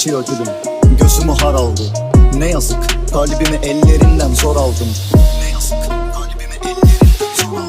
geçiyor gülüm, gözümü haraldı. Ne yazık kalbimi ellerinden zor aldım. Ne yazık kalbimi ellerinden zor aldım.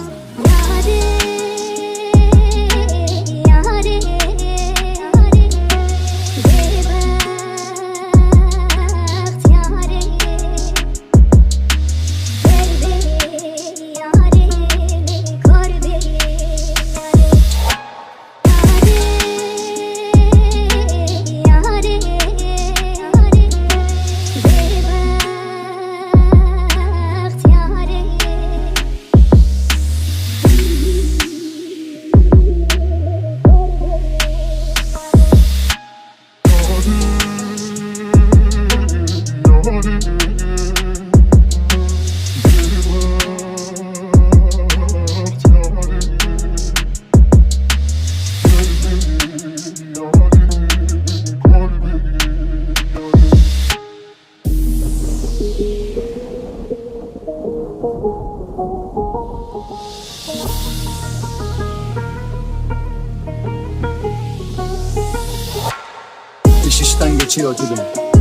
İş işten geçiyor gülüm,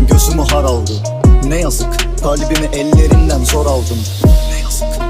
gözümü haraldı. Ne yazık kalbimi ellerinden zor aldım. Ne yazık